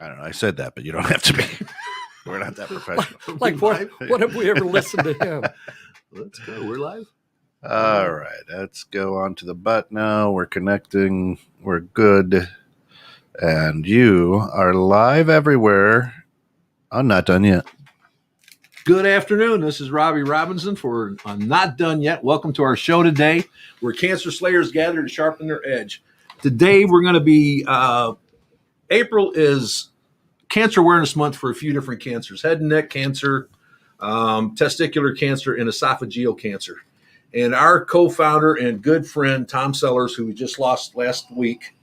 I don't know. I said that, but you don't have to be. We're not that professional. What have we ever listened to him? Let's go. We're live. All right. Let's go on to the butt now. We're connecting. We're good. And you are live everywhere. I'm not done yet. Good afternoon. This is Robbie Robinson for I'm Not Done Yet. Welcome to our show today, where cancer slayers gather to sharpen their edge. Today, we're going to be, April is Cancer Awareness Month for a few different cancers, head and neck cancer, testicular cancer, and esophageal cancer. And our co-founder and good friend, Tom Sellers, who we just lost last week,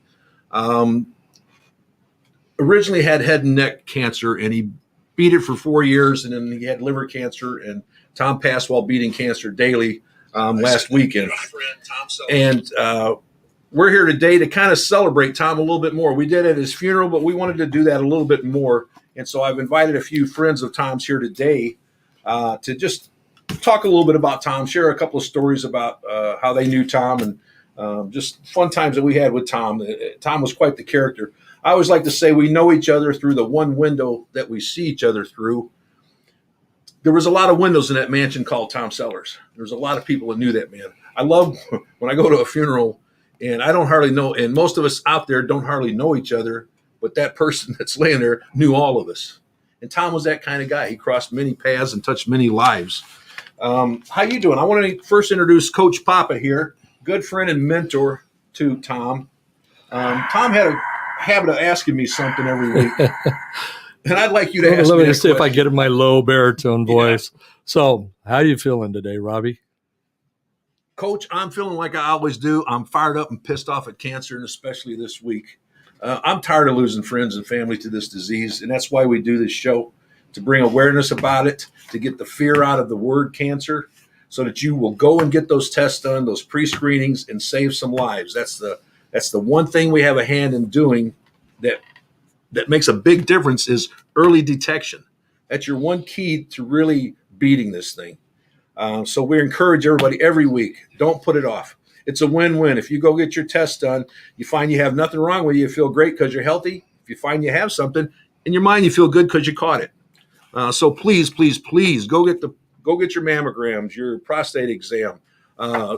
originally had head and neck cancer, and he beat it for 4 years, and then he had liver cancer, and Tom passed while beating cancer daily last weekend. And we're here today to kind of celebrate Tom a little bit more. We did at his funeral, but we wanted to do that a little bit more. And so I've invited a few friends of Tom's here today to just talk a little bit about Tom, share a couple of stories about how they knew Tom, and just fun times that we had with Tom. Tom was quite the character. I always like to say we know each other through the one window that we see each other through. There was a lot of windows in that mansion called Tom Sellers. There was a lot of people that knew that man. I love when I go to a funeral and I don't hardly know, and most of us out there don't hardly know each other, but that person that's laying there knew all of us. And Tom was that kind of guy. He crossed many paths and touched many lives. How you doing? I want to first introduce Coach Papa here, good friend and mentor to Tom. Tom had a habit of asking me something every week. And I'd like you to ask me Let me that see if I question. get in my low baritone voice. Yeah. So how are you feeling today, Robbie? Coach, I'm feeling like I always do. I'm fired up and pissed off at cancer, and especially this week. I'm tired of losing friends and family to this disease, and that's why we do this show, to bring awareness about it, to get the fear out of the word cancer, so that you will go and get those tests done, those pre-screenings, and save some lives. That's the one thing we have a hand in doing that makes a big difference is early detection. That's your one key to really beating this thing. So we encourage everybody every week, don't put it off. It's a win-win. If you go get your test done, you find you have nothing wrong with you, you feel great because you're healthy. If you find you have something, in your mind you feel good because you caught it. So please, please, please go get your mammograms, your prostate exam,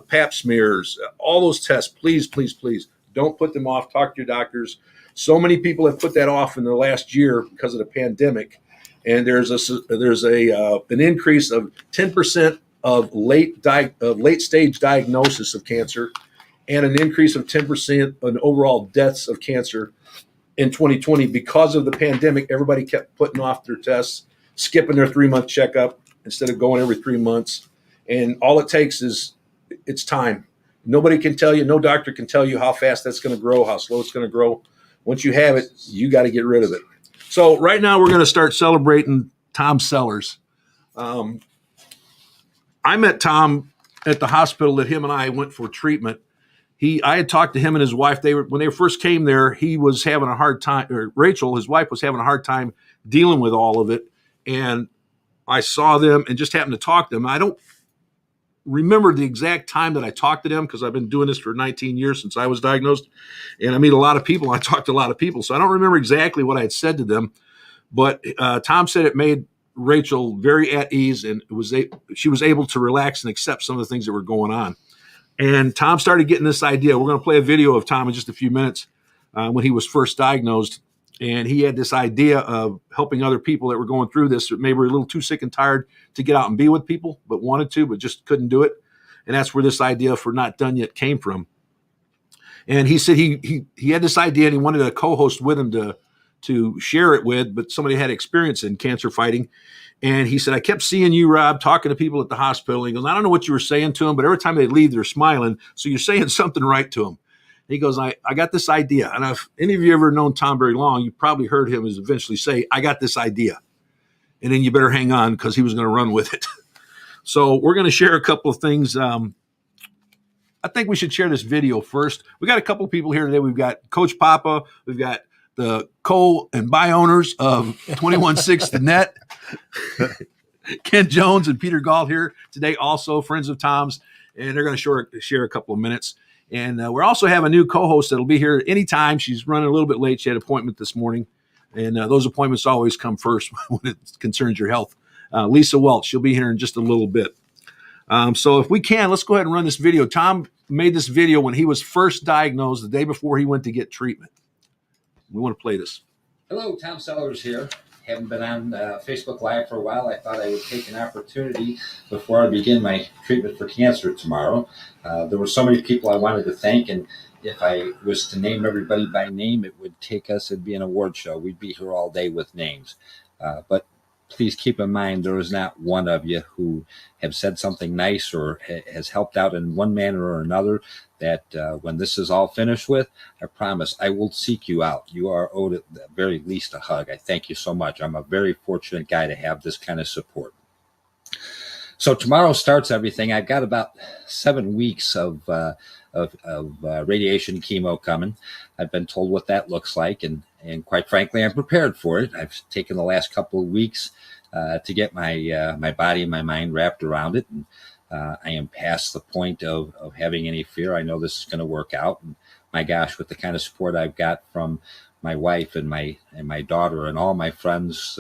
pap smears, all those tests. Please, please, please don't put them off. Talk to your doctors. So many people have put that off in the last year because of the pandemic, and there's an increase of 10% of late stage diagnosis of cancer, and an increase of 10% in overall deaths of cancer in 2020 because of the pandemic. Everybody kept putting off their tests, skipping their 3-month checkup instead of going every 3 months, and all it takes is it's time. Nobody can tell you, no doctor can tell you how fast that's going to grow, how slow it's going to grow. Once you have it, you got to get rid of it. So right now we're going to start celebrating Tom Sellers. I met Tom at the hospital that him and I went for treatment. I had talked to him and his wife. When they first came there, he was having a hard time, or Rachel, his wife, was having a hard time dealing with all of it. And I saw them and just happened to talk to them. I don't remember the exact time that I talked to them because I've been doing this for 19 years since I was diagnosed, and I meet a lot of people. I talk to a lot of people, so I don't remember exactly what I had said to them. But Tom said it made Rachel very at ease, and she was able to relax and accept some of the things that were going on. And Tom started getting this idea. We're going to play a video of Tom in just a few minutes when he was first diagnosed. And he had this idea of helping other people that were going through this, that maybe were a little too sick and tired to get out and be with people, but wanted to, but just couldn't do it. And that's where this idea for Not Done Yet came from. And he said he had this idea and he wanted a co-host with him to share it with, but somebody had experience in cancer fighting. And he said, I kept seeing you, Rob, talking to people at the hospital. He goes, I don't know what you were saying to them, but every time they leave, they're smiling. So you're saying something right to them. He goes, I got this idea. And if any of you ever known Tom very long, you probably heard him eventually say, I got this idea. And then you better hang on because he was going to run with it. So we're going to share a couple of things. I think we should share this video first. We got a couple of people here today. We've got Coach Papa. We've got the co and buy owners of 216 The Net, Ken Jones and Peter Gall here today, also friends of Tom's, and they're going to share a couple of minutes. And we also have a new co-host that'll be here anytime. She's running a little bit late. She had an appointment this morning. And those appointments always come first when it concerns your health. Lisa Welch, she'll be here in just a little bit. So if we can, let's go ahead and run this video. Tom made this video when he was first diagnosed the day before he went to get treatment. We want to play this. Hello, Tom Sellers here. Haven't been on Facebook Live for a while. I thought I would take an opportunity before I begin my treatment for cancer tomorrow. There were so many people I wanted to thank, and if I was to name everybody by name, it'd be an award show. We'd be here all day with names. But please keep in mind, there is not one of you who have said something nice or has helped out in one manner or another that when this is all finished with, I promise I will seek you out. You are owed at the very least a hug. I thank you so much. I'm a very fortunate guy to have this kind of support. So tomorrow starts everything. I've got about 7 weeks of radiation chemo coming. I've been told what that looks like, and quite frankly, I'm prepared for it. I've taken the last couple of weeks to get my body and my mind wrapped around it, and I am past the point of having any fear. I know this is going to work out, and my gosh, with the kind of support I've got from my wife and my daughter and all my friends,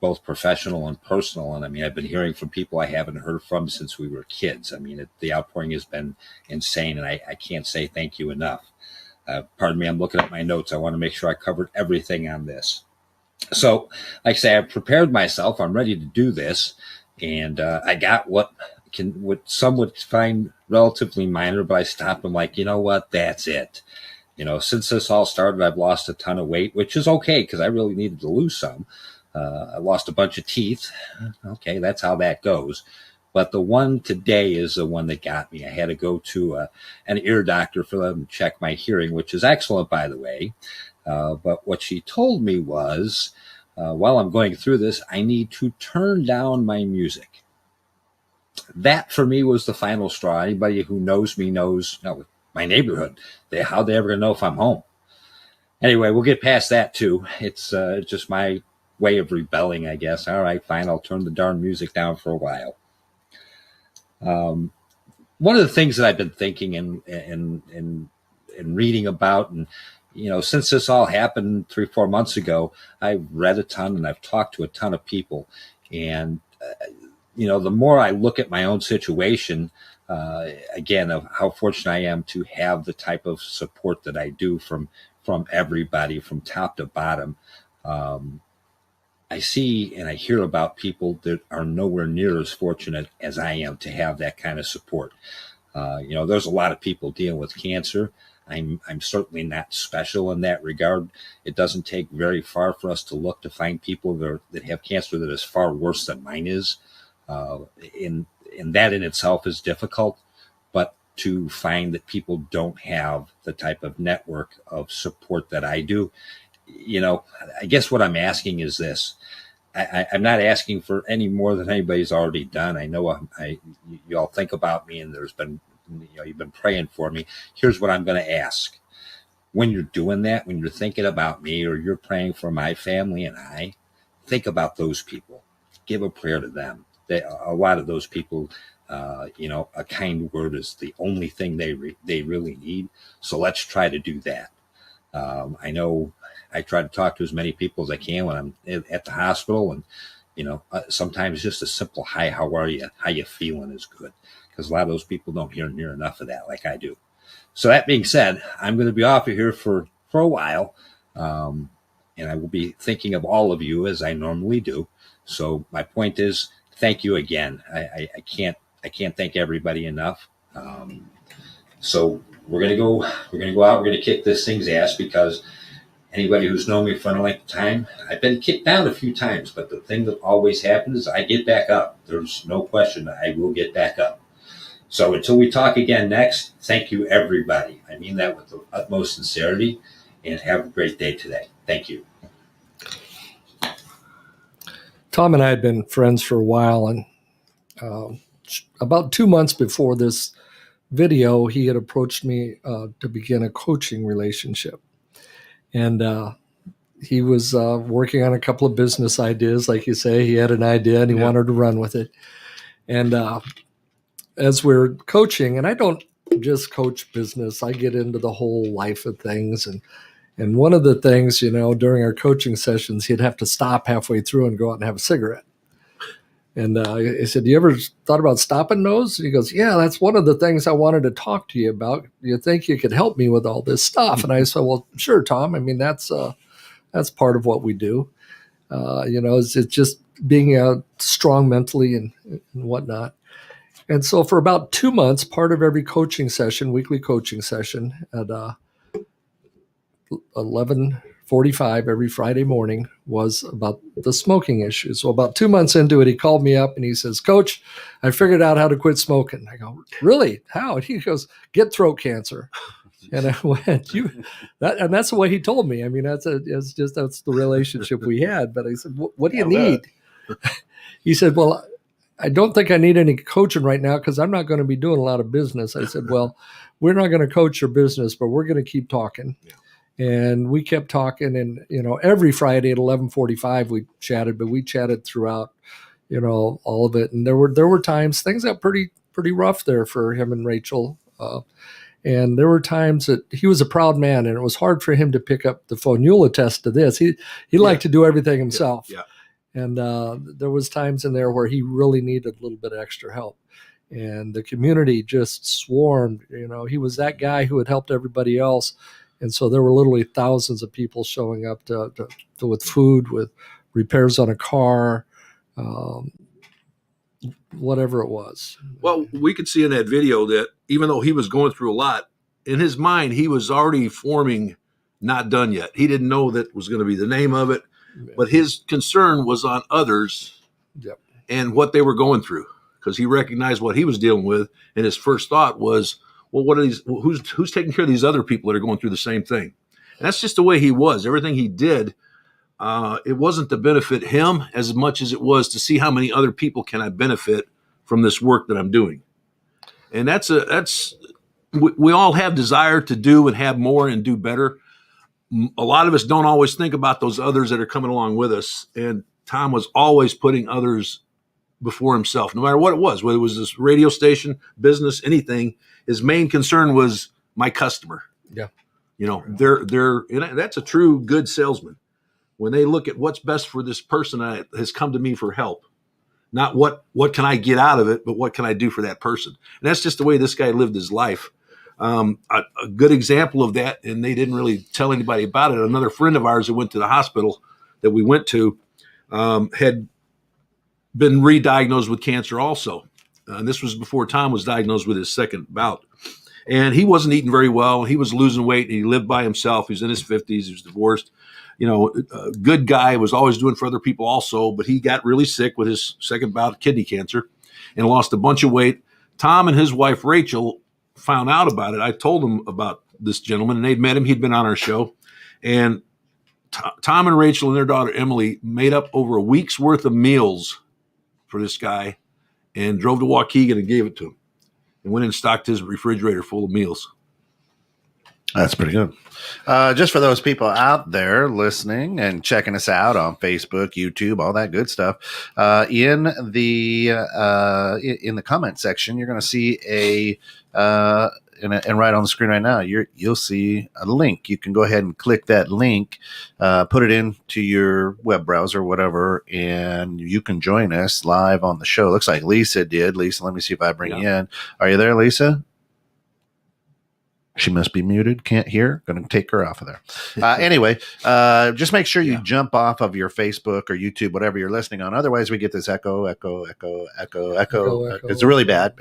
both professional and personal. And I mean, I've been hearing from people I haven't heard from since we were kids. I mean, the outpouring has been insane, and I can't say thank you enough. Pardon me, I'm looking at my notes. I want to make sure I covered everything on this. So, like I say, I've prepared myself. I'm ready to do this. And I got what some would find relatively minor, but I stopped. I'm like, you know what? That's it. You know, since this all started, I've lost a ton of weight, which is okay because I really needed to lose some. I lost a bunch of teeth. Okay, that's how that goes. But the one today is the one that got me. I had to go to an ear doctor for them to check my hearing, which is excellent, by the way. But what she told me was, while I'm going through this, I need to turn down my music. That, for me, was the final straw. Anybody who knows me knows my neighborhood. How they ever going to know if I'm home? Anyway, we'll get past that, too. It's just my way of rebelling, I guess. All right, fine. I'll turn the darn music down for a while. One of the things that I've been thinking and reading about, and since this all happened 3-4 months ago, I've read a ton and I've talked to a ton of people, and the more I look at my own situation, again, of how fortunate I am to have the type of support that I do from everybody, from top to bottom. I see and I hear about people that are nowhere near as fortunate as I am to have that kind of support. There's a lot of people dealing with cancer. I'm certainly not special in that regard. It doesn't take very far for us to look to find people that have cancer that is far worse than mine is. In that in itself is difficult, but to find that people don't have the type of network of support that I do, I guess what I'm asking is this. I'm not asking for any more than anybody's already done. I know you all think about me, and there's been, you've been praying for me. Here's what I'm going to ask. When you're doing that, when you're thinking about me or you're praying for my family and I, think about those people. Give a prayer to them. A lot of those people, a kind word is the only thing they really need. So let's try to do that. I know I try to talk to as many people as I can when I'm at the hospital, and sometimes just a simple "Hi, how are you? How you feeling?" is good, because a lot of those people don't hear near enough of that like I do. So that being said, I'm going to be off of here for a while, and I will be thinking of all of you as I normally do. So my point is, thank you again. I can't thank everybody enough. So we're gonna go out. We're gonna kick this thing's ass, because anybody who's known me for any length of time, I've been kicked down a few times, but the thing that always happens is I get back up. There's no question that I will get back up. So until we talk again next, thank you, everybody. I mean that with the utmost sincerity, and have a great day today. Thank you. Tom and I had been friends for a while, and about 2 months before this video, he had approached me to begin a coaching relationship. And he was working on a couple of business ideas. Like you say, he had an idea and he wanted to run with it. And as we're coaching, and I don't just coach business, I get into the whole life of things. And And one of the things, during our coaching sessions, he'd have to stop halfway through and go out and have a cigarette. And I said, "You ever thought about stopping those?" He goes, "Yeah, that's one of the things I wanted to talk to you about. You think you could help me with all this stuff?" And I said, "Well, sure, Tom. I mean, that's part of what we do. It's just being strong mentally and whatnot." And so for about 2 months, part of every weekly coaching session at 11:45 every Friday morning was about the smoking issue. So about 2 months into it, he called me up and he says, "Coach, I figured out how to quit smoking." I go, "Really? How?" And he goes, "Get throat cancer." And I went, and that's the way he told me. I mean, that's the relationship we had. But I said, "What do you need?" He said, "Well, I don't think I need any coaching right now because I'm not going to be doing a lot of business." I said, "Well, we're not going to coach your business, but we're going to keep talking." Yeah. And we kept talking, and every Friday at 11:45 we chatted, but we chatted throughout, all of it. And there were times things got pretty rough there for him and Rachel. And there were times that he was a proud man, and it was hard for him to pick up the phone. You'll attest to this. He liked to do everything himself. Yeah. And there was times in there where he really needed a little bit of extra help. And the community just swarmed. He was that guy who had helped everybody else. And so there were literally thousands of people showing up to with food, with repairs on a car, whatever it was. Well, we could see in that video that even though he was going through a lot, in his mind, he was already forming Not Done Yet. He didn't know that was going to be the name of it, but his concern was on others and what they were going through, because he recognized what he was dealing with. And his first thought was, well, what are these? Who's taking care of these other people that are going through the same thing? And that's just the way he was. Everything he did, it wasn't to benefit him as much as it was to see how many other people can I benefit from this work that I'm doing. And we all have desire to do and have more and do better. A lot of us don't always think about those others that are coming along with us. And Tom was always putting others before himself, no matter what it was, whether it was this radio station, business, anything. His main concern was my customer. Yeah. And that's a true good salesman. When they look at what's best for this person that has come to me for help, not what can I get out of it, but what can I do for that person? And that's just the way this guy lived his life. A good example of that, and they didn't really tell anybody about it. Another friend of ours that went to the hospital that we went to had been re-diagnosed with cancer also. And this was before Tom was diagnosed with his second bout. And he wasn't eating very well. He was losing weight, and he lived by himself. He was in his 50s. He was divorced. A good guy, was always doing for other people also, but he got really sick with his second bout of kidney cancer and lost a bunch of weight. Tom and his wife, Rachel, found out about it. I told them about this gentleman, and they'd met him. He'd been on our show. And Tom and Rachel and their daughter, Emily, made up over a week's worth of meals for this guy and drove to Waukegan and gave it to him and went and stocked his refrigerator full of meals. That's pretty good. Just for those people out there listening and checking us out on Facebook, YouTube, all that good stuff, in the comment section, you're going to see and right on the screen right now, you'll see a link. You can go ahead and click that link, put it into your web browser, whatever, and you can join us live on the show. Looks like Lisa did. Lisa, let me see if I bring you in. Are you there, Lisa? She must be muted. Can't hear. Going to take her off of there. Anyway, just make sure you jump off of your Facebook or YouTube, whatever you're listening on. Otherwise, we get this echo. It's really bad.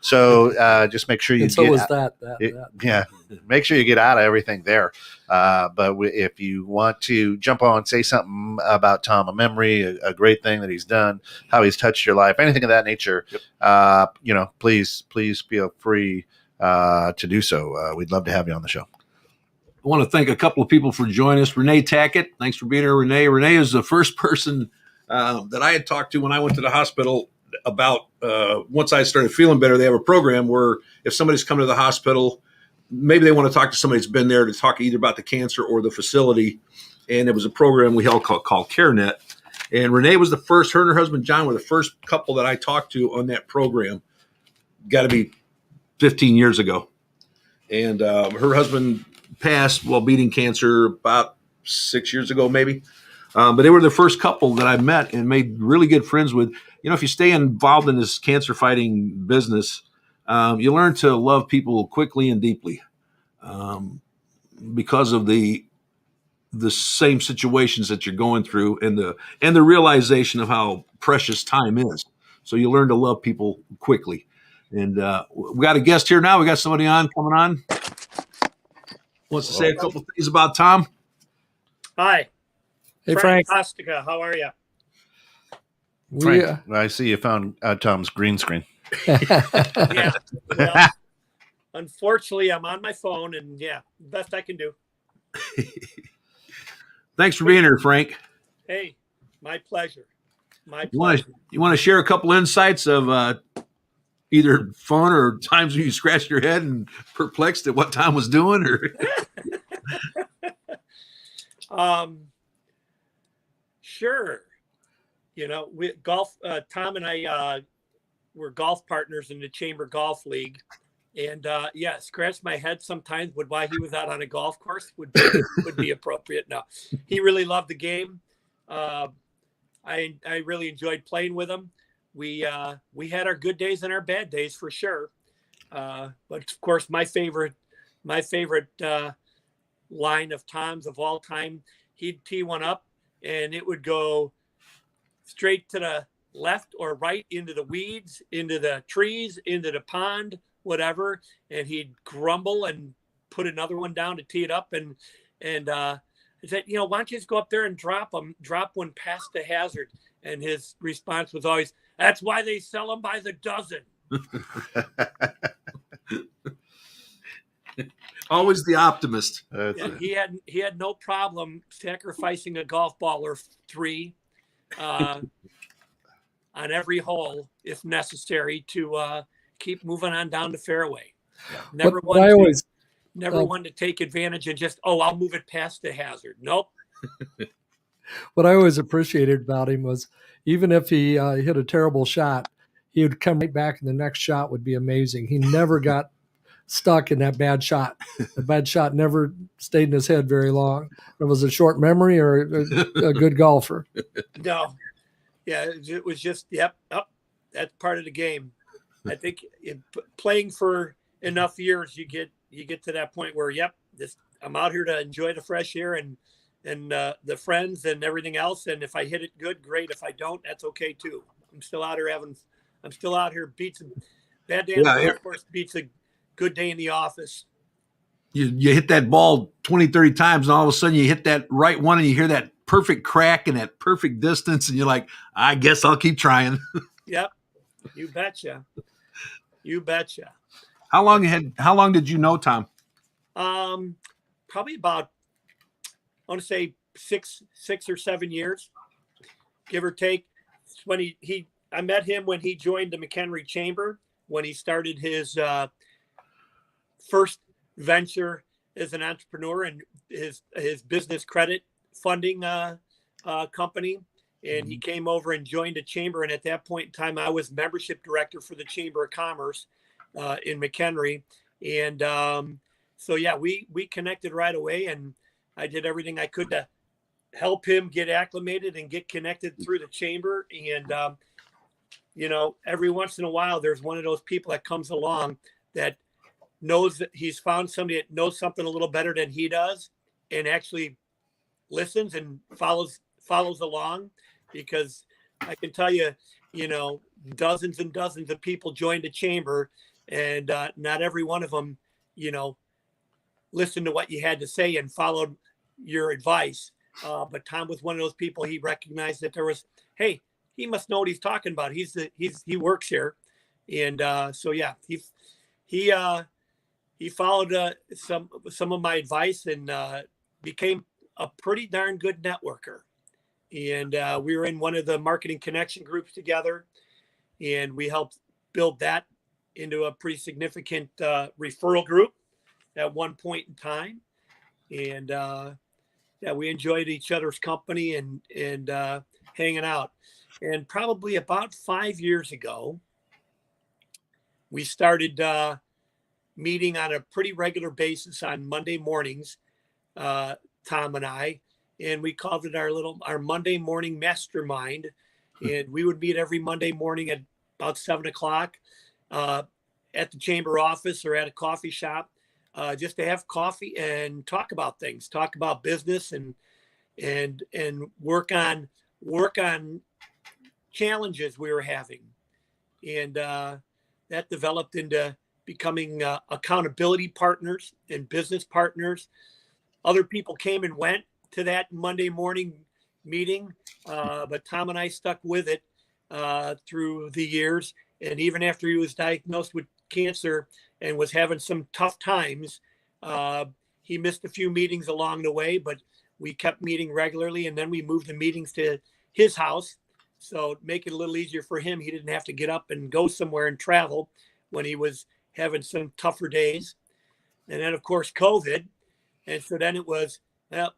So just make sure you make sure you get out of everything there. But if you want to jump on, say something about Tom, a memory, a great thing that he's done, how he's touched your life, anything of that nature, please feel free to do so. We'd love to have you on the show. I want to thank a couple of people for joining us. Renee Tackett, thanks for being here, Renee. Renee is the first person that I had talked to when I went to the hospital about once I started feeling better. They have a program where if somebody's come to the hospital, maybe they want to talk to somebody that's been there to talk either about the cancer or the facility. And it was a program we held called CareNet. And Renee was the first, her and her husband John were the first couple that I talked to on that program. Got to be 15 years ago. And her husband passed while beating cancer about 6 years ago, maybe. But they were the first couple that I met and made really good friends with. You know, if you stay involved in this cancer fighting business, you learn to love people quickly and deeply because of the same situations that you're going through and the realization of how precious time is. So you learn to love people quickly. And we got a guest here now. We got somebody coming on. Wants to say a couple things about Tom. Hi. Hey, Frank. Kostica, how are you? Frank, I see you found Tom's green screen. Yeah. Well, unfortunately, I'm on my phone, and yeah, best I can do. Thanks for being here, Frank. Hey, my pleasure. My You pleasure. want to share a couple insights of either fun or times when you scratched your head and perplexed at what Tom was doing, or Sure. You know, we golf. Tom and I were golf partners in the Chamber Golf League, and yeah, scratch my head sometimes with why he was out on a golf course would be appropriate. No, he really loved the game. I really enjoyed playing with him. We had our good days and our bad days for sure. But of course, my favorite line of Tom's of all time, he'd tee one up and it would go straight to the left or right into the weeds, into the trees, into the pond, whatever. And he'd grumble and put another one down to tee it up. And I said, you know, why don't you just go up there and drop one past the hazard? And his response was always, that's why they sell them by the dozen. always the optimist. Yeah, he had no problem sacrificing a golf ball or three on every hole if necessary to keep moving on down the fairway. Never one to take advantage and just, I'll move it past the hazard. Nope. What I always appreciated about him was even if he hit a terrible shot, he would come right back and the next shot would be amazing. He never got stuck in that bad shot. The bad shot never stayed in his head very long. It was a short memory or a good golfer. No. Yeah, it was just, that's part of the game. I think playing for enough years, you get to that point where, I'm out here to enjoy the fresh air and the friends and everything else. And if I hit it good, great. If I don't, that's okay too. I'm still out here beats a bad day on the golf course beats a good day in the office. You hit that ball 20, 30 times, and all of a sudden you hit that right one and you hear that perfect crack and that perfect distance, and you're like, I guess I'll keep trying. Yep. You betcha. You betcha. How long did you know Tom? Probably about, I want to say 6 or 7 years, give or take. When I met him when he joined the McHenry Chamber, when he started his first venture as an entrepreneur and his business credit funding company. And he came over and joined a chamber. And at that point in time, I was membership director for the Chamber of Commerce in McHenry. And we connected right away, and I did everything I could to help him get acclimated and get connected through the chamber. And, every once in a while, there's one of those people that comes along that knows that he's found somebody that knows something a little better than he does and actually listens and follows along. Because I can tell you, dozens and dozens of people joined the chamber, and not every one of them, listened to what you had to say and followed your advice. But Tom was one of those people. He recognized that there was, hey, he must know what he's talking about. He works here. And he followed some of my advice and became a pretty darn good networker. And we were in one of the marketing connection groups together, and we helped build that into a pretty significant referral group at one point in time. And we enjoyed each other's company and hanging out. And probably about 5 years ago, we started meeting on a pretty regular basis on Monday mornings, Tom and I, and we called it our Monday morning mastermind. And we would meet every Monday morning at about 7:00 at the chamber office or at a coffee shop, just to have coffee and talk about things, talk about business, and work on challenges we were having. And that developed into becoming accountability partners and business partners. Other people came and went to that Monday morning meeting, but Tom and I stuck with it through the years. And even after he was diagnosed with cancer and was having some tough times, he missed a few meetings along the way, but we kept meeting regularly. And then we moved the meetings to his house, so make it a little easier for him. He didn't have to get up and go somewhere and travel when he was having some tougher days. And then, of course, COVID. And so then it was, well,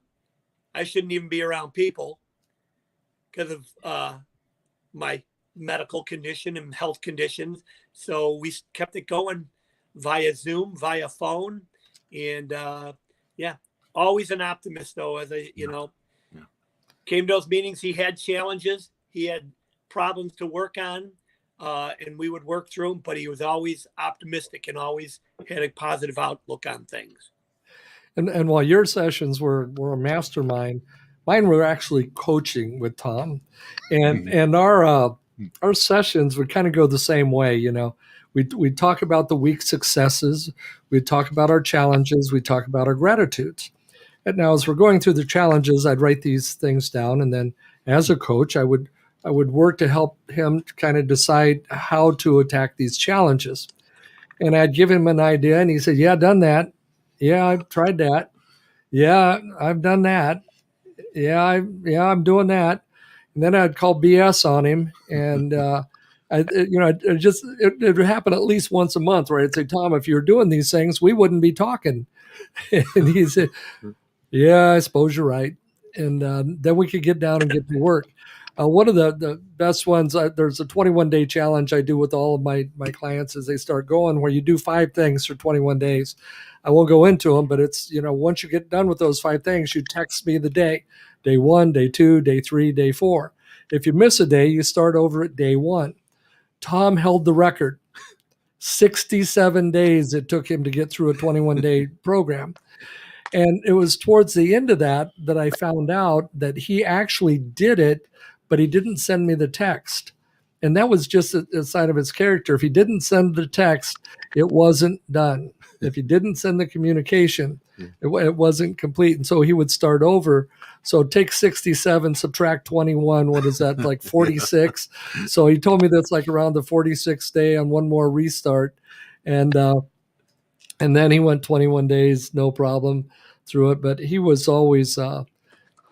I shouldn't even be around people because of my medical condition and health conditions. So we kept it going via Zoom, via phone. And always an optimist, though, as came to those meetings. He had challenges. He had problems to work on, and we would work through them, but he was always optimistic and always had a positive outlook on things. And while your sessions were a mastermind, mine were actually coaching with Tom, and our sessions would kind of go the same way. We'd talk about the week's successes, we'd talk about our challenges, we'd talk about our gratitudes. And now, as we're going through the challenges, I'd write these things down, and then as a coach, I would work to help him kind of decide how to attack these challenges. And I'd give him an idea, and he said, "Yeah, done that. Yeah, I've tried that. Yeah, I've done that. Yeah, I'm doing that." And then I'd call BS on him, and it would happen at least once a month, where I'd say, "Tom, if you were doing these things, we wouldn't be talking." And he said, "Yeah, I suppose you're right." And then we could get down and get to work. One of the best ones, there's a 21-day challenge I do with all of my clients as they start going, where you do 5 things for 21 days. I won't go into them, but it's, once you get done with those 5 things, you text me the day 1, day 2, day 3, day 4. If you miss a day, you start over at day 1. Tom held the record. 67 days it took him to get through a 21-day program. And it was towards the end of that I found out that he actually did it, but he didn't send me the text. And that was just a sign of his character. If he didn't send the text, it wasn't done. If he didn't send the communication, it wasn't complete. And so he would start over. So take 67, subtract 21. What is that, like 46? So he told me that's like around the 46th day on one more restart. And then he went 21 days, no problem through it. But he was always,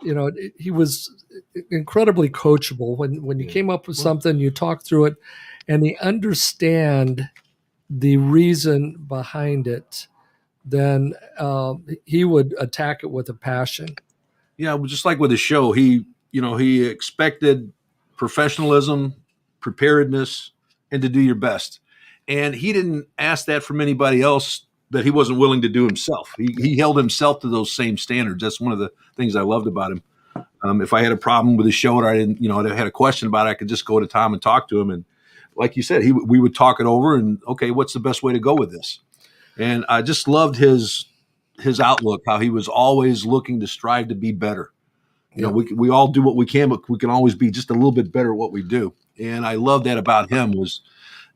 he was incredibly coachable. When you came up with something, you talk through it, and he understand the reason behind it, then he would attack it with a passion. Yeah, well, just like with the show, he expected professionalism, preparedness, and to do your best. And he didn't ask that from anybody else that he wasn't willing to do himself. He held himself to those same standards. That's one of the things I loved about him. If I had a problem with his show, or I had a question about it, I could just go to Tom and talk to him. And like you said, we would talk it over and, okay, what's the best way to go with this? And I just loved his outlook, how he was always looking to strive to be better. We all do what we can, but we can always be just a little bit better at what we do. And I love that about him was,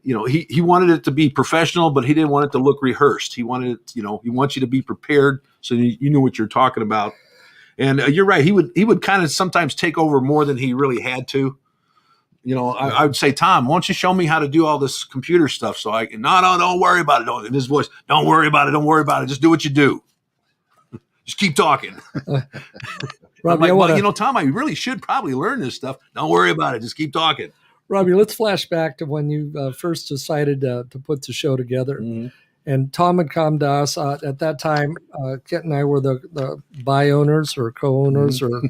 he wanted it to be professional, but he didn't want it to look rehearsed. He wanted it, he wants you to be prepared so you knew what you're talking about. And you're right. He would kind of sometimes take over more than he really had to. I would say, "Tom, why don't you show me how to do all this computer stuff?" So I can, no, don't worry about it. In his voice, "Don't worry about it. Don't worry about it. Just do what you do. Just keep talking." Robbie, I'm like, Tom, I really should probably learn this stuff. Don't worry about it. Just keep talking. Robbie, let's flash back to when you first decided to put the show together. Mm-hmm. And Tom had come to us at that time. Kent and I were the buy owners or co-owners or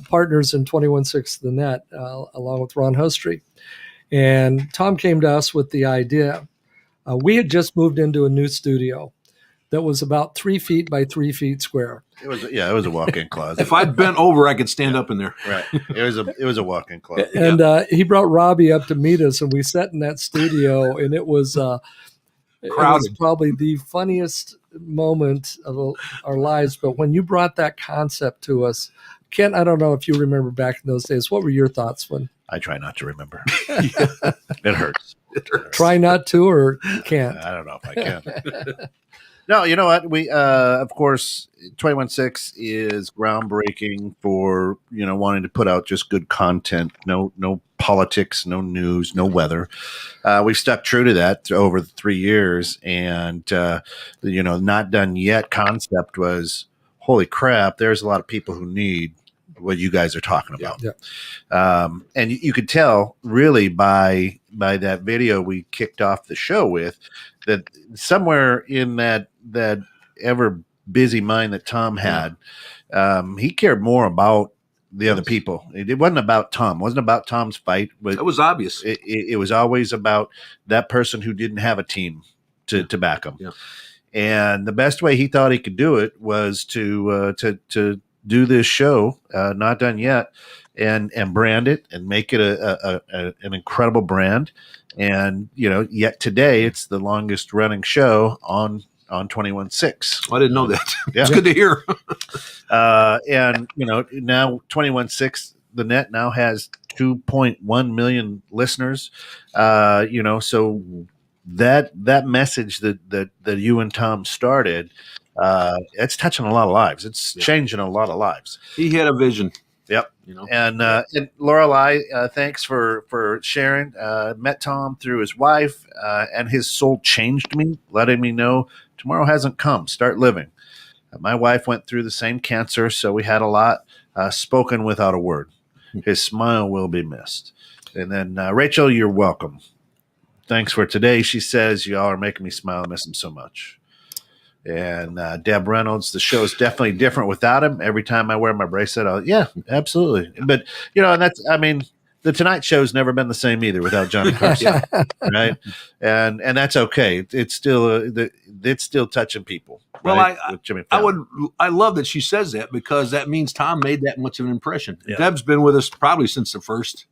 partners in 21/6 The Net, along with Ron Hustry. And Tom came to us with the idea We had just moved into a new studio that was about 3 feet by 3 feet square. It was a walk-in closet. If I bent over, I could stand up in there. Right. It was a walk-in closet. And he brought Robbie up to meet us, and we sat in that studio, and it was Crowded. probably the funniest moment of our lives. But when you brought that concept to us, Ken, I don't know if you remember back in those days. What were your thoughts when? I try not to remember. It hurts. Try not to, or can't? I don't know if I can. No, you know what? We, of course, 21.6 is groundbreaking for, wanting to put out just good content. No politics, no news, no weather. We've stuck true to that over the 3 years. And, not done yet concept was, holy crap, there's a lot of people who need what you guys are talking about. Yeah. And you could tell really by that video we kicked off the show with, that somewhere in that ever busy mind that Tom had, he cared more about the other people. It wasn't about Tom. It wasn't about Tom's fight. That was obvious. It was always about that person who didn't have a team to back him. Yeah. And the best way he thought he could do it was to do this show, not done yet, and brand it and make it an incredible brand. And yet today it's the longest running show on 21.6. I didn't know that. Yeah. It's good to hear. And now 21.6, the net now has 2.1 million listeners. So that message that you and Tom started, it's touching a lot of lives. It's changing a lot of lives. He had a vision. Yep. And Lorelei, thanks for sharing. Met Tom through his wife, and his soul changed me, letting me know tomorrow hasn't come. Start living. My wife went through the same cancer, so we had a lot spoken without a word. His smile will be missed. And then Rachel, you're welcome. Thanks for today. She says, y'all are making me smile. I miss him so much. And Deb Reynolds, the show is definitely different without him. Every time I wear my bracelet, yeah, absolutely. But, and the Tonight Show's never been the same either without Johnny Carson, right? And that's okay. It's still touching people. Well, right? With Jimmy Fallon. I love that she says that, because that means Tom made that much of an impression. Yeah. Deb's been with us probably since the first.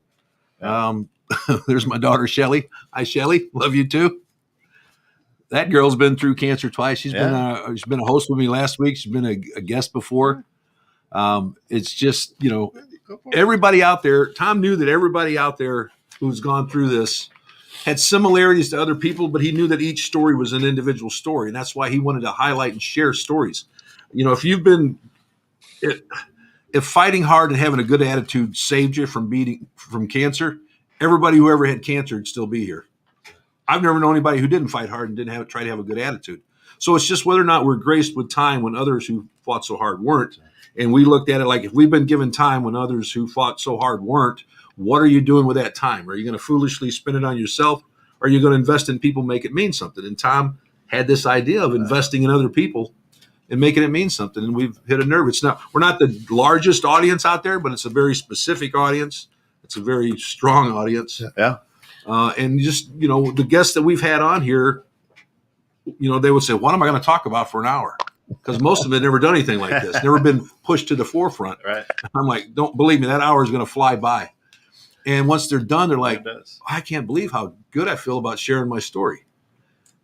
There's my daughter, Shelly. Hi, Shelly. Love you too. That girl's been through cancer twice. She's been a host with me last week. She's been a guest before. It's just, everybody out there, Tom knew that everybody out there who's gone through this had similarities to other people, but he knew that each story was an individual story. And that's why he wanted to highlight and share stories. If fighting hard and having a good attitude saved you from cancer, everybody who ever had cancer would still be here. I've never known anybody who didn't fight hard and didn't try to have a good attitude. So it's just whether or not we're graced with time when others who fought so hard weren't. And we looked at it like, if we've been given time when others who fought so hard weren't, what are you doing with that time? Are you going to foolishly spend it on yourself? Or are you going to invest in people, make it mean something? And Tom had this idea of investing in other people and making it mean something. And we've hit a nerve. We're not the largest audience out there, but it's a very specific audience. It's a very strong audience. Yeah. And just, the guests that we've had on here, they would say, what am I going to talk about for an hour? Because most of them had never done anything like this, never been pushed to the forefront. Right. I'm like, don't believe me, that hour is going to fly by. And once they're done, they're like, I can't believe how good I feel about sharing my story.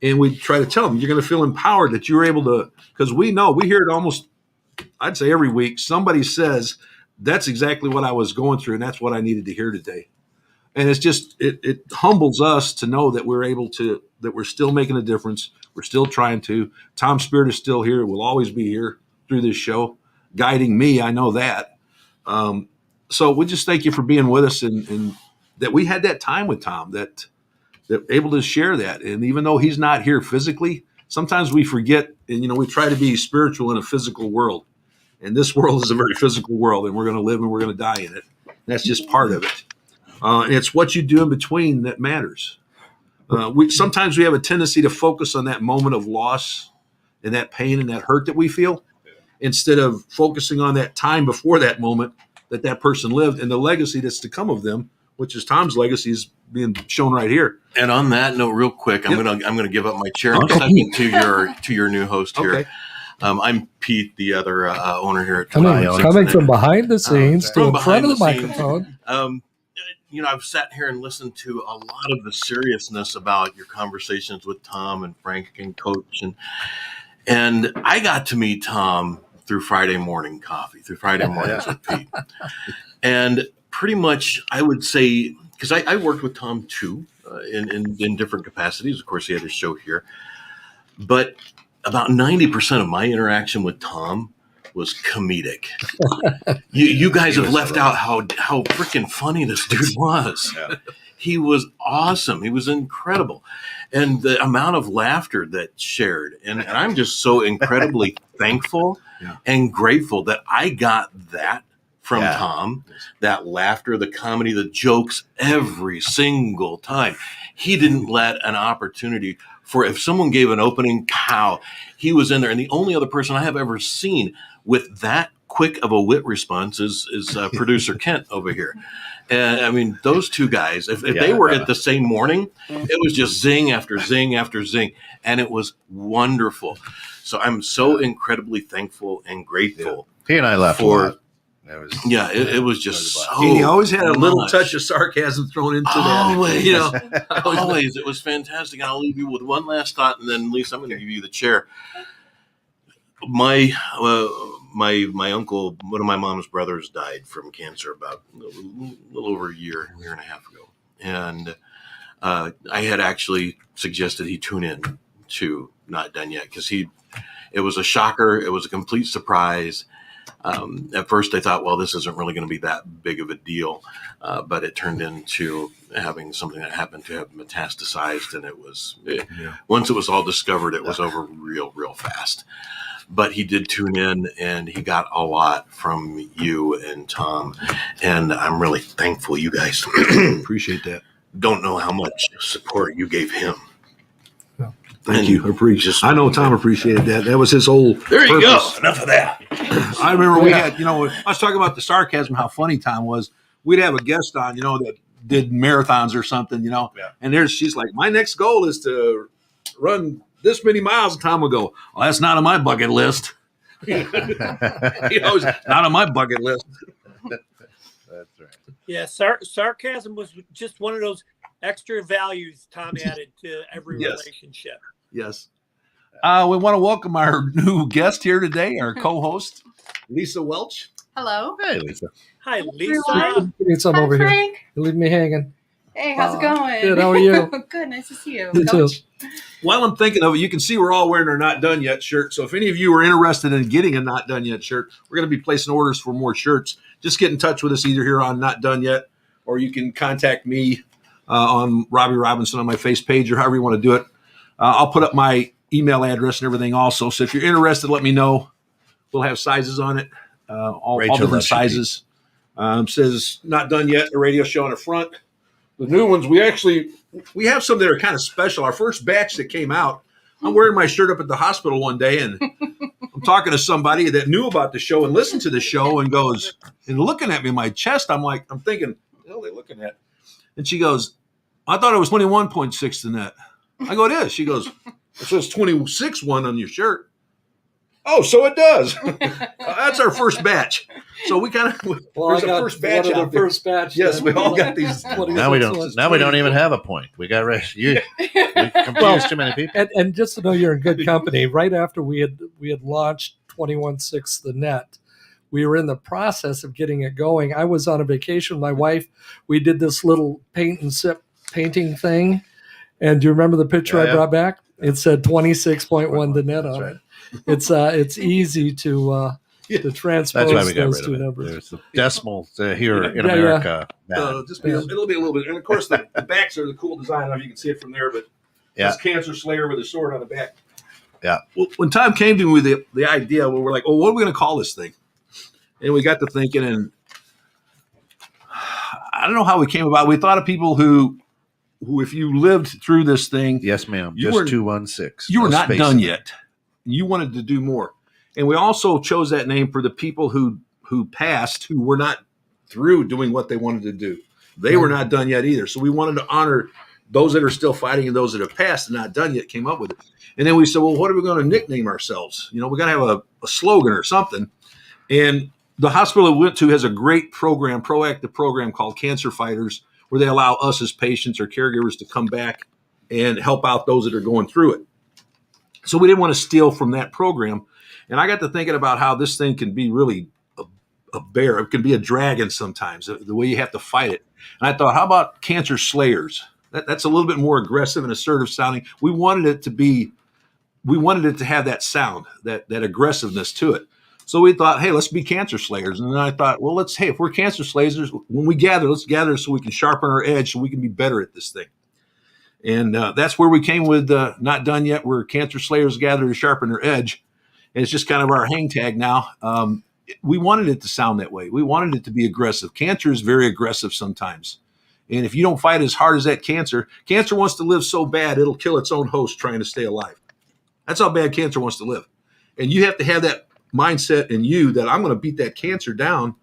And we try to tell them, you're going to feel empowered that you're able to, because we hear it almost, I'd say every week, somebody says, that's exactly what I was going through, and that's what I needed to hear today. And it's just, it humbles us to know that that we're still making a difference. We're still trying to. Tom Spirit is still here. Will always be here through this show, guiding me. I know that. So we just thank you for being with us, and that we had that time with Tom, that able to share that. And even though he's not here physically, sometimes we forget, and we try to be spiritual in a physical world. And this world is a very physical world, and we're going to live and we're going to die in it. That's just part of it. And it's what you do in between that matters. Sometimes we have a tendency to focus on that moment of loss and that pain and that hurt that we feel, instead of focusing on that time before that moment that person lived and the legacy that's to come of them which is Tom's legacy, is being shown right here. And on that note, real quick, I'm Yep. gonna give up my chair in a second to your new host here. Okay. I'm Pete, the other owner here at Coming, 296. coming from behind the scenes to From in front of the behind the scenes. microphone. I've sat here and listened to a lot of the seriousness about your conversations with Tom and Frank and Coach, and I got to meet Tom through Friday morning coffee, through Friday mornings with Pete, and pretty much I would say, because I worked with Tom too in different capacities. Of course, he had his show here, but about 90% of my interaction with Tom was comedic. You guys have left out how freaking funny this dude was. Yeah. He was awesome. He was incredible. And the amount of laughter that shared. And I'm just so incredibly thankful and grateful that I got that from Tom, that laughter, the comedy, the jokes every single time. He didn't let an opportunity for, if someone gave an opening, pow, he was in there. And the only other person I have ever seen with that quick of a wit response is producer Kent over here. And I mean, those two guys, if they were at the same morning, it was just zing after zing after zing. And it was wonderful. So I'm so incredibly thankful and grateful. He and I laughed For- a lot. It was just so. He always had a little much. touch of sarcasm thrown into that. Always. You know, Always. It was fantastic. And I'll leave you with one last thought, and then Lisa, I'm going to give you the chair. My uncle, one of my mom's brothers, died from cancer about a little over a year and a half ago. And I had actually suggested he tune in to Not Done Yet, because it was a shocker. It was a complete surprise. At first I thought, well, this isn't really going to be that big of a deal. But it turned into having something that happened to have metastasized. And once it was all discovered, it was over real, real fast. But he did tune in, and he got a lot from you and Tom. And I'm really thankful you guys appreciate that. don't know how much support you gave him. Thank you. I appreciate. I know Tom appreciated that. That was his whole. There you purpose. go. Enough of that. I remember we had, I was talking about the sarcasm, how funny Tom was. We'd have a guest on, that did marathons or something, and she's like, my next goal is to run this many miles. And Tom would go, well, that's not on my bucket list. It's not on my bucket list. That's right. Yeah, sarcasm was just one of those extra values Tom added to every Yes. relationship. Yes. We want to welcome our new guest here today, our co-host, Lisa Welch. Hello. Hey, Lisa. Hi, everyone. Lisa. You need some Hi, over here. Frank. You leave me hanging. Hey, how's it going? Good, how are you? Good. Nice to see you. You too. Coach. While I'm thinking of it, you can see we're all wearing our Not Done Yet shirt. So if any of you are interested in getting a Not Done Yet shirt, we're going to be placing orders for more shirts. Just get in touch with us either here on Not Done Yet, or you can contact me on Robbie Robinson on my face page, or however you want to do it. I'll put up my email address and everything also. So if you're interested, let me know. We'll have sizes on it, all Rachel, different that should be- sizes. Says Not Done Yet, a radio show on the front. The new ones, we have some that are kind of special. Our first batch that came out, I'm wearing my shirt up at the hospital one day, and I'm talking to somebody that knew about the show and listened to the show and goes, and looking at me in my chest, I'm thinking, what the hell are they looking at? And she goes, I thought it was 21.6 to net. I go, it is. She goes, it says 26.1 on your shirt. Oh, so it does. That's our first batch. So we kind of, there's a first batch one of out the there. first batch. Yes, then. we all got these. Now we don't. Now we don't even have a point. We got ready. You confused too many people. And just to know you're in good company, right after we had launched 21.6 the net, we were in the process of getting it going. I was on a vacation with my wife. We did this little paint and sip painting thing. And do you remember the picture Yeah, I brought back? It said 26.1 the net That's on right. it. It's easy to transpose That's why we got those rid two of it. numbers. There's the decimals here in Yeah, America. It'll be a little bit. And of course, the backs are the cool design. I don't know if you can see it from there, but Yeah. it's Cancer Slayer with a sword on the back. Yeah. Well, when Tom came to me with the idea, we were like, "Oh, what are we going to call this thing?" And we got to thinking, and I don't know how we came about. We thought of people who if you lived through this thing, Yes, ma'am. You Just were- 216. you were No not space done in it. yet. You wanted to do more. And we also chose that name for the people who passed, who were not through doing what they wanted to do. They were not done yet either. So we wanted to honor those that are still fighting and those that have passed and not done yet, came up with it. And then we said, well, what are we going to nickname ourselves? You know, we got to have a slogan or something. And the hospital we went to has a great program, proactive program called Cancer Fighters, where they allow us as patients or caregivers to come back and help out those that are going through it. So we didn't want to steal from that program. And I got to thinking about how this thing can be really a bear. It can be a dragon sometimes, the way you have to fight it. And I thought, how about Cancer Slayers? That's a little bit more aggressive and assertive sounding. We wanted it to have that sound, that aggressiveness to it. So we thought, hey, let's be Cancer Slayers. And then I thought, well, if we're Cancer Slayers, when we gather, let's gather so we can sharpen our edge so we can be better at this thing. And that's where we came with Not Done Yet. We're Cancer Slayers gather to sharpen their edge. And it's just kind of our hang tag now. We wanted it to sound that way. We wanted it to be aggressive. Cancer is very aggressive sometimes. And if you don't fight as hard as that cancer wants to live so bad, it'll kill its own host trying to stay alive. That's how bad cancer wants to live. And you have to have that mindset in you that I'm going to beat that cancer down.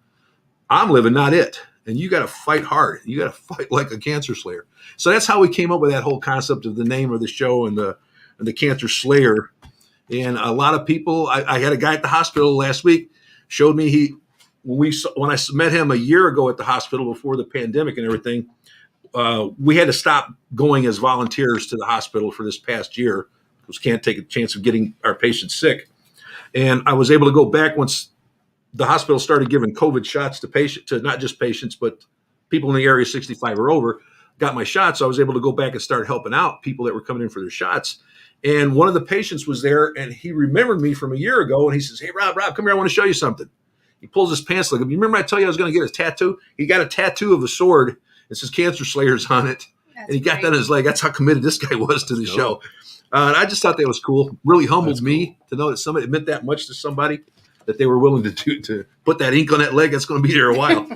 I'm living, not it. And you got to fight hard. You got to fight like a Cancer Slayer. So that's how we came up with that whole concept of the name of the show and the Cancer Slayer. And a lot of people, I had a guy at the hospital last week, showed me when I met him a year ago at the hospital before the pandemic and everything, we had to stop going as volunteers to the hospital for this past year because we can't take a chance of getting our patients sick. And I was able to go back once the hospital started giving COVID shots to not just patients, but people in the area 65 or over got my shots. So I was able to go back and start helping out people that were coming in for their shots. And one of the patients was there and he remembered me from a year ago. And he says, hey, Rob, come here. I want to show you something. He pulls his pants leg up. You remember I tell you I was going to get a tattoo? He got a tattoo of a sword. It says Cancer Slayers on it. And he got that on his leg. That's how committed this guy was to the show. And I just thought that was cool. Really humbled me to know that somebody meant that much to somebody that they were willing to put that ink on that leg. That's going to be there a while.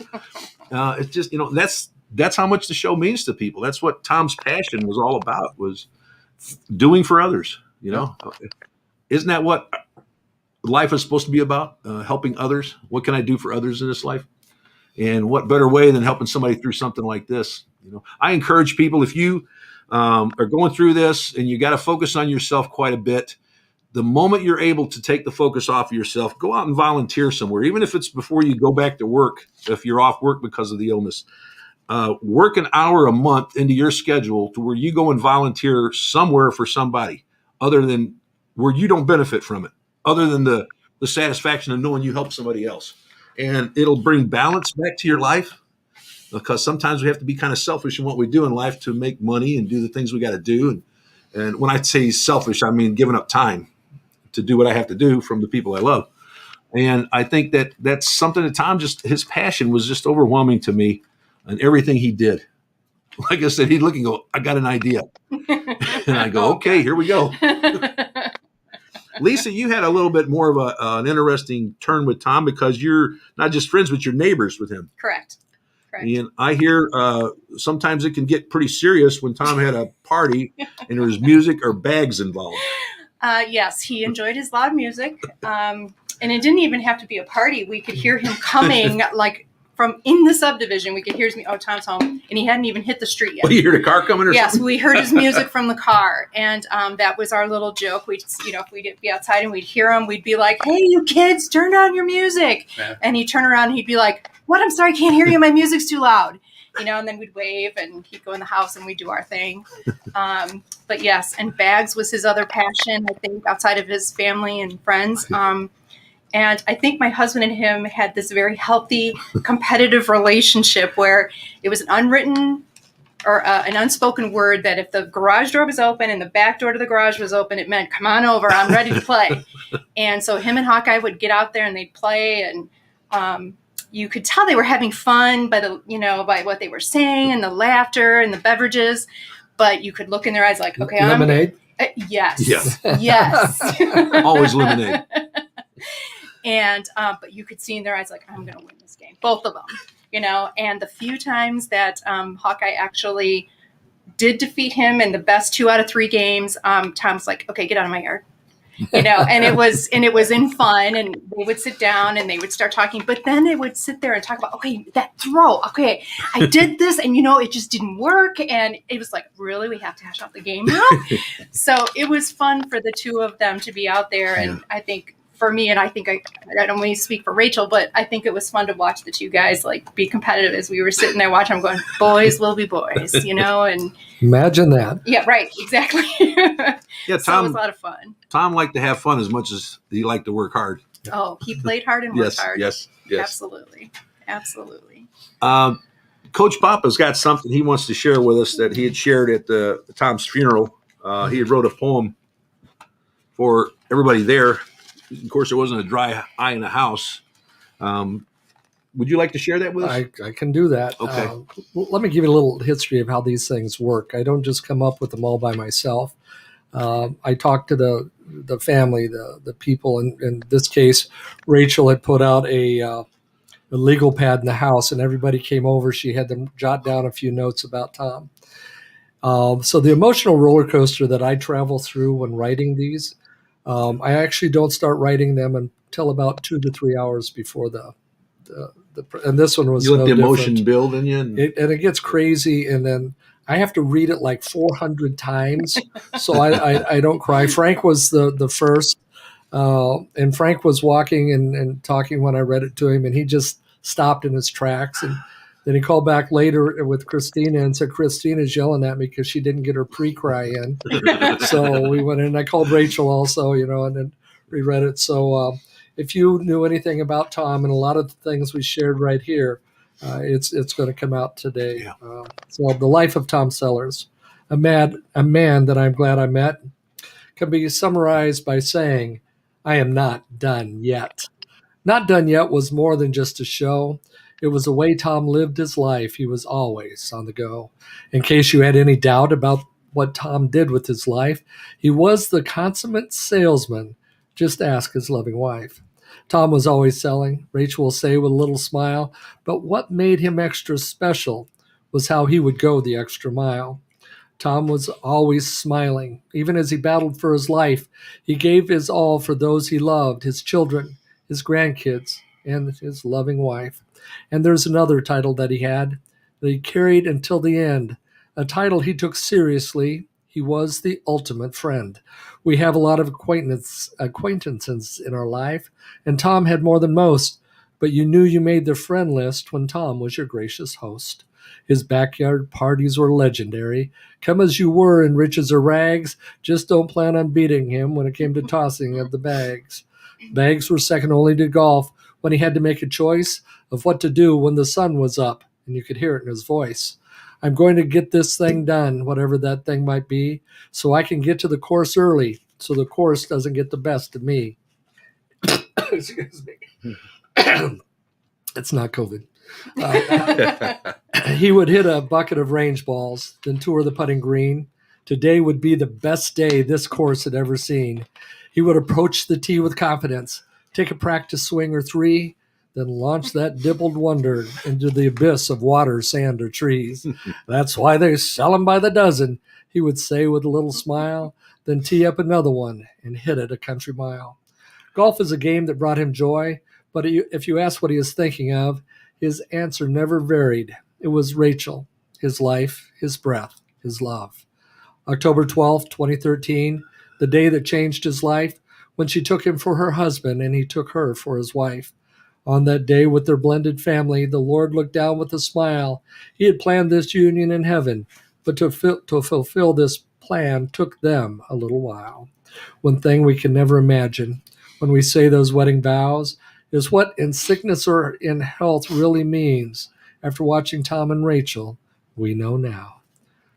It's just, that's how much the show means to people. That's what Tom's passion was all about, was doing for others. Isn't that what life is supposed to be about? Helping others. What can I do for others in this life? And what better way than helping somebody through something like this? I encourage people, if you are going through this and you got to focus on yourself quite a bit, the moment you're able to take the focus off of yourself, go out and volunteer somewhere, even if it's before you go back to work, if you're off work because of the illness. Work an hour a month into your schedule to where you go and volunteer somewhere for somebody other than where you don't benefit from it, other than the satisfaction of knowing you helped somebody else. And it'll bring balance back to your life, because sometimes we have to be kind of selfish in what we do in life to make money and do the things we got to do. And when I say selfish, I mean giving up time to do what I have to do from the people I love. And I think that's something that Tom, his passion was just overwhelming to me and everything he did. Like I said, he'd look and go, I got an idea. And I go, okay, here we go. Lisa, you had a little bit more of an interesting turn with Tom because you're not just friends, but you're neighbors with him. Correct. And I hear sometimes it can get pretty serious when Tom had a party and there was music or bags involved. Yes, he enjoyed his loud music. And it didn't even have to be a party. We could hear him coming like from in the subdivision. We could hear him, Tom's home. And he hadn't even hit the street yet. Well, you heard a car coming or yes, something? we heard his music from the car. And that was our little joke. We'd, if we'd be outside and we'd hear him, we'd be like, hey, you kids, turn on your music. Yeah. And he'd turn around and he'd be like, what? I'm sorry, I can't hear you. My music's too loud. And then we'd wave and he'd go in the house and we'd do our thing. But yes, and bags was his other passion, I think, outside of his family and friends. And I think my husband and him had this very healthy, competitive relationship where it was an unwritten or an unspoken word that if the garage door was open and the back door to the garage was open, it meant, come on over, I'm ready to play. And so him and Hawkeye would get out there and they'd play, and you could tell they were having fun by by what they were saying and the laughter and the beverages, but you could look in their eyes like, okay, lemonade. Yes. Yeah. Yes. Always lemonade. And, but you could see in their eyes, like, I'm going to win this game. Both of them, and the few times that Hawkeye actually did defeat him in the best 2 out of 3 games, Tom's like, okay, get out of my yard. and it was in fun, and they would sit down and they would start talking, but then they would sit there and talk about, okay, that throw, okay, I did this, and it just didn't work, and it was like, really, we have to hash out the game now. So it was fun for the two of them to be out there, and I think for me, and I think I don't want to speak for Rachel, but I think it was fun to watch the two guys like be competitive as we were sitting there watching them, going, boys will be boys, and Imagine that. yeah, right, exactly. Yeah, So it was a lot of fun. Tom liked to have fun as much as he liked to work hard. Oh, he played hard and worked hard. Yes. Absolutely. Coach Papa's got something he wants to share with us that he had shared at Tom's funeral. He had wrote a poem for everybody there. Of course, there wasn't a dry eye in the house. Would you like to share that with us? I can do that. Okay. Let me give you a little history of how these things work. I don't just come up with them all by myself. I talked to the family, the people. In this case, Rachel had put out a legal pad in the house, and everybody came over. She had them jot down a few notes about Tom. So the emotional roller coaster that I travel through when writing these, I actually don't start writing them until about 2 to 3 hours before and this one was You let no the different. emotion build in you. And And it gets crazy, and then I have to read it like 400 times, so I don't cry. Frank was the first, and Frank was walking and talking when I read it to him, and he just stopped in his tracks. And then he called back later with Christina and said, Christina's yelling at me because she didn't get her pre-cry in. So we went in, and I called Rachel also, and then reread it. So if you knew anything about Tom and a lot of the things we shared right here, it's going to come out today. Yeah. So the life of Tom Sellers, a man that I'm glad I met, can be summarized by saying, I am not done yet. Not done yet was more than just a show. It was the way Tom lived his life. He was always on the go. In case you had any doubt about what Tom did with his life, he was the consummate salesman. Just ask his loving wife. Tom was always selling, Rachel will say with a little smile, but what made him extra special was how he would go the extra mile. Tom was always smiling. Even as he battled for his life, he gave his all for those he loved, his children, his grandkids, and his loving wife. And there's another title that he had that he carried until the end, a title he took seriously. He was the ultimate friend. We have a lot of acquaintances in our life, and Tom had more than most, but you knew you made the friend list when Tom was your gracious host. His backyard parties were legendary. Come as you were in riches or rags, just don't plan on beating him when it came to tossing of the bags. Bags were second only to golf when he had to make a choice of what to do when the sun was up, and you could hear it in his voice. I'm going to get this thing done, whatever that thing might be, so I can get to the course early, so the course doesn't get the best of me. Excuse me. It's not COVID. He would hit a bucket of range balls, then tour the putting green. Today would be the best day this course had ever seen. He would approach the tee with confidence, take a practice swing or three, then launch that dippled wonder into the abyss of water, sand, or trees. That's why they sell 'em by the dozen, he would say with a little smile, then tee up another one and hit it a country mile. Golf is a game that brought him joy, but if you ask what he is thinking of, his answer never varied. It was Rachel, his life, his breath, his love. October 12th, 2013, the day that changed his life, when she took him for her husband and he took her for his wife. On that day with their blended family, the Lord looked down with a smile. He had planned this union in heaven, but to fulfill this plan took them a little while. One thing we can never imagine when we say those wedding vows is what in sickness or in health really means. After watching Tom and Rachel, we know now.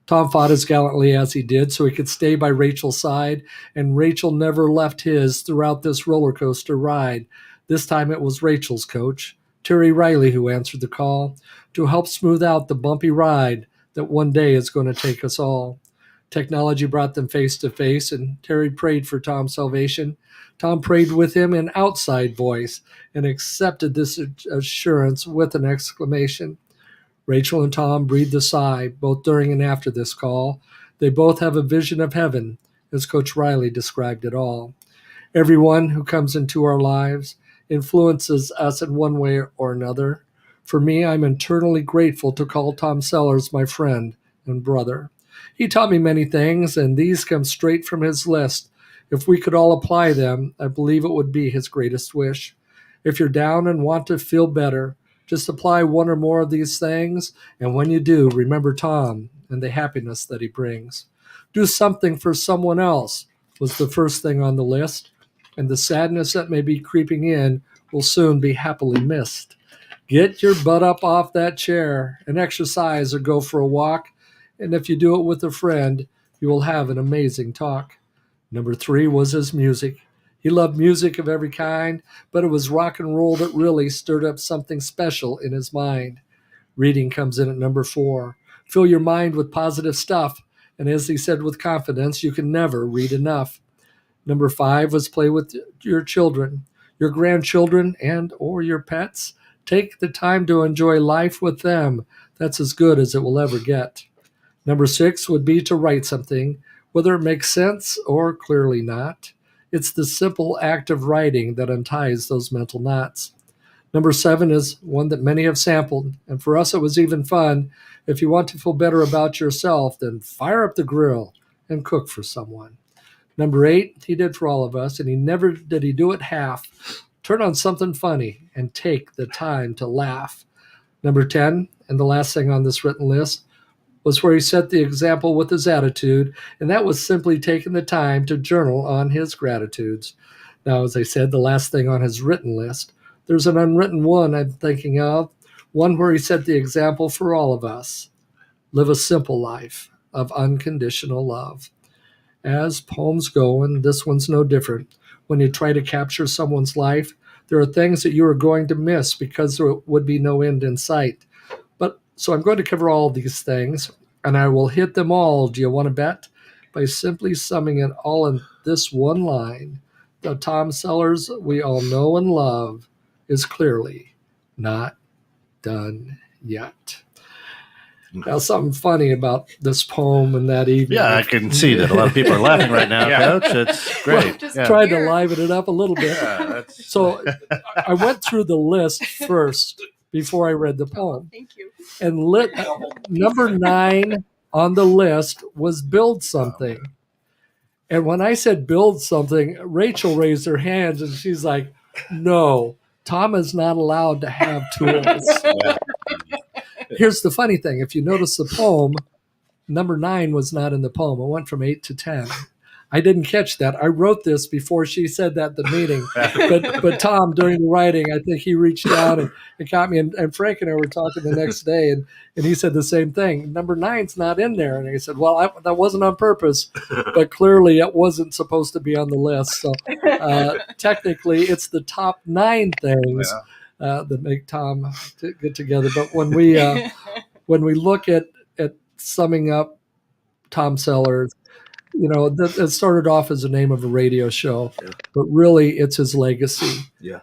Tom fought as gallantly as he did so he could stay by Rachel's side, and Rachel never left his throughout this roller coaster ride. This time it was Rachel's coach, Terry Riley, who answered the call to help smooth out the bumpy ride that one day is going to take us all. Technology brought them face to face, and Terry prayed for Tom's salvation. Tom prayed with him in outside voice and accepted this assurance with an exclamation. Rachel and Tom breathed a sigh, both during and after this call. They both have a vision of heaven, as Coach Riley described it all. Everyone who comes into our lives influences us in one way or another. For me, I'm eternally grateful to call Tom Sellers my friend and brother. He taught me many things, and these come straight from his list. If we could all apply them, I believe it would be his greatest wish. If you're down and want to feel better, just apply one or more of these things, and when you do, remember Tom and the happiness that he brings. Do something for someone else was the first thing on the list, and the sadness that may be creeping in will soon be happily missed. Get your butt up off that chair and exercise or go for a walk, and if you do it with a friend, you will have an amazing talk. Number 3 was his music. He loved music of every kind, but it was rock and roll that really stirred up something special in his mind. Reading comes in at number 4. Fill your mind with positive stuff, and as he said with confidence, you can never read enough. Number 5 was play with your children, your grandchildren, and or your pets. Take the time to enjoy life with them. That's as good as it will ever get. Number 6 would be to write something, whether it makes sense or clearly not. It's the simple act of writing that unties those mental knots. Number 7 is one that many have sampled, and for us it was even fun. If you want to feel better about yourself, then fire up the grill and cook for someone. Number 8, he did for all of us, and he never did he do it half. Turn on something funny and take the time to laugh. Number 10, and the last thing on this written list, was where he set the example with his attitude, and that was simply taking the time to journal on his gratitudes. Now, as I said, the last thing on his written list, there's an unwritten one I'm thinking of, one where he set the example for all of us. Live a simple life of unconditional love. As poems go, and this one's no different, when you try to capture someone's life, there are things that you are going to miss because there would be no end in sight. So I'm going to cover all these things, and I will hit them all, do you want to bet? By simply summing it all in this one line. The Tom Sellers we all know and love is clearly not done yet. Now, something funny about this poem and that evening. Yeah, I can see that a lot of people are laughing right now, Yeah. Coach. It's great. Just Yeah. Tried to liven it up a little bit. Yeah, that's- So I went through the list first before I read the poem. Thank you. And number 9 on the list was build something. And when I said build something, Rachel raised her hands and she's like, no, Tom is not allowed to have tools. Here's the funny thing. If you notice the poem, number 9 was not in the poem. It went from 8 to 10. I didn't catch that. I wrote this before she said that at the meeting. But Tom, during the writing, I think he reached down and caught me. And Frank and I were talking the next day, and he said the same thing. Number 9's not in there. And I said, well, that wasn't on purpose, but clearly it wasn't supposed to be on the list. So technically, it's the top 9 things that make Tom get together. But when we look at summing up Tom Sellers, you know, that started off as the name of a radio show, but really it's his legacy. Yeah.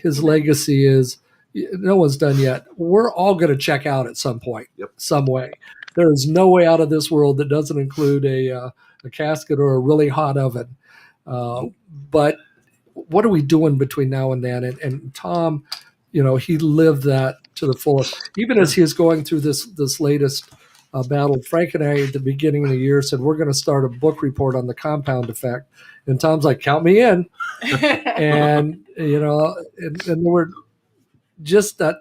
His legacy is no one's done yet. We're all going to check out at some point, some way. There is no way out of this world that doesn't include a casket or a really hot oven. But what are we doing between now and then? And Tom, you know, he lived that to the fullest. Even as he is going through this latest battle, Frank and I at the beginning of the year said, we're going to start a book report on the compound effect. And Tom's like, count me in. And, you know, and there were just that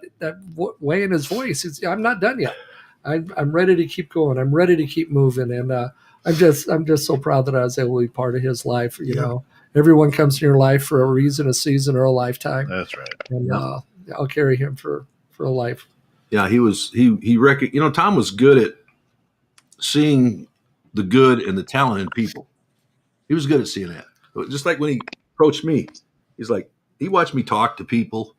way in his voice. I'm not done yet. I'm ready to keep going. I'm ready to keep moving. And I'm just so proud that I was able to be part of his life. You know, everyone comes in your life for a reason, a season, or a lifetime. That's right. And I'll carry him for a life. Yeah, Tom was good at seeing the good and the talent in people. He was good at seeing that. Just like when he approached me, he's like, he watched me talk to people,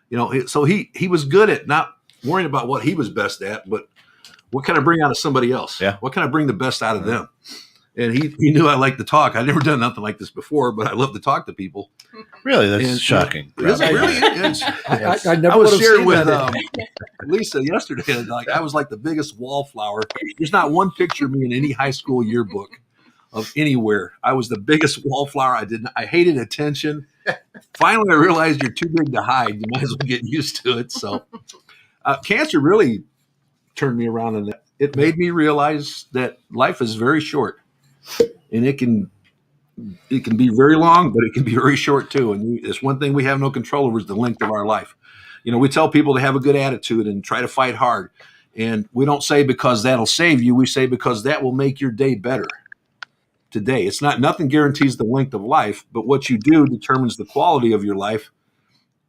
you know, so he was good at not worrying about what he was best at, but what can I bring out of somebody else? Yeah. What can I bring the best out of them? And he knew I liked to talk. I'd never done nothing like this before, but I love to talk to people. Really, that's And, shocking. Is it really? I never I would was have sharing seen with that. Lisa yesterday. Like I was like the biggest wallflower. There's not one picture of me in any high school yearbook of anywhere. I was the biggest wallflower. I hated attention. Finally, I realized you're too big to hide. You might as well get used to it. So cancer really turned me around, and it made me realize that life is very short, and it can be very long, but it can be very short too. And it's one thing we have no control over is the length of our life. We tell people to have a good attitude and try to fight hard. And we don't say because that'll save you. We say because that will make your day better today. Nothing guarantees the length of life, but what you do determines the quality of your life,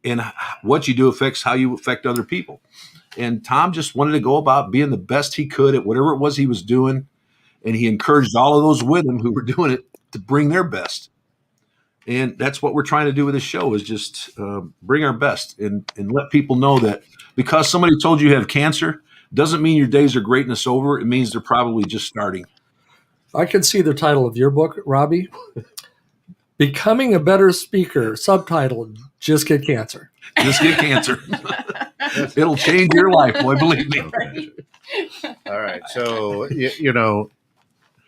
and what you do affects how you affect other people. And Tom just wanted to go about being the best he could at whatever it was he was doing. And he encouraged all of those with him who were doing it to bring their best. And that's what we're trying to do with this show, is just bring our best and let people know that because somebody told you have cancer doesn't mean your days are greatness over. It means they're probably just starting. I can see the title of your book, Robbie. Becoming a Better Speaker, subtitled, Just Get Cancer. Just get cancer. It'll change your life, boy, believe me. Right. All right. So,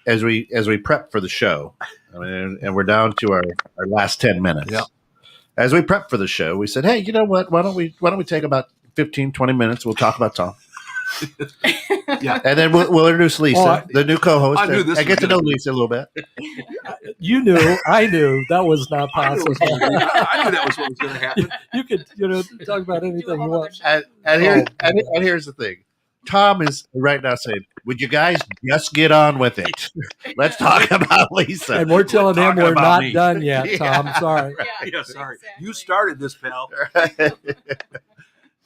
as we prep for the show, and we're down to our last 10 minutes. Yeah. As we prep for the show, we said, hey, you know what? Why don't we take about 15, 20 minutes? We'll talk about Tom. Yeah. And then we'll introduce Lisa, the new co-host. I knew this I get to was know gonna- Lisa a little bit. You knew, I knew that was not I knew possible. that was what was going to happen. You could, talk about anything Do a you whole want. other show. And here's the thing. Tom is right now saying, would you guys just get on with it? Let's talk about Lisa. And we're telling him talking we're about not me. done yet, Yeah. Tom. Sorry. Yeah, sorry. exactly. You started this, pal.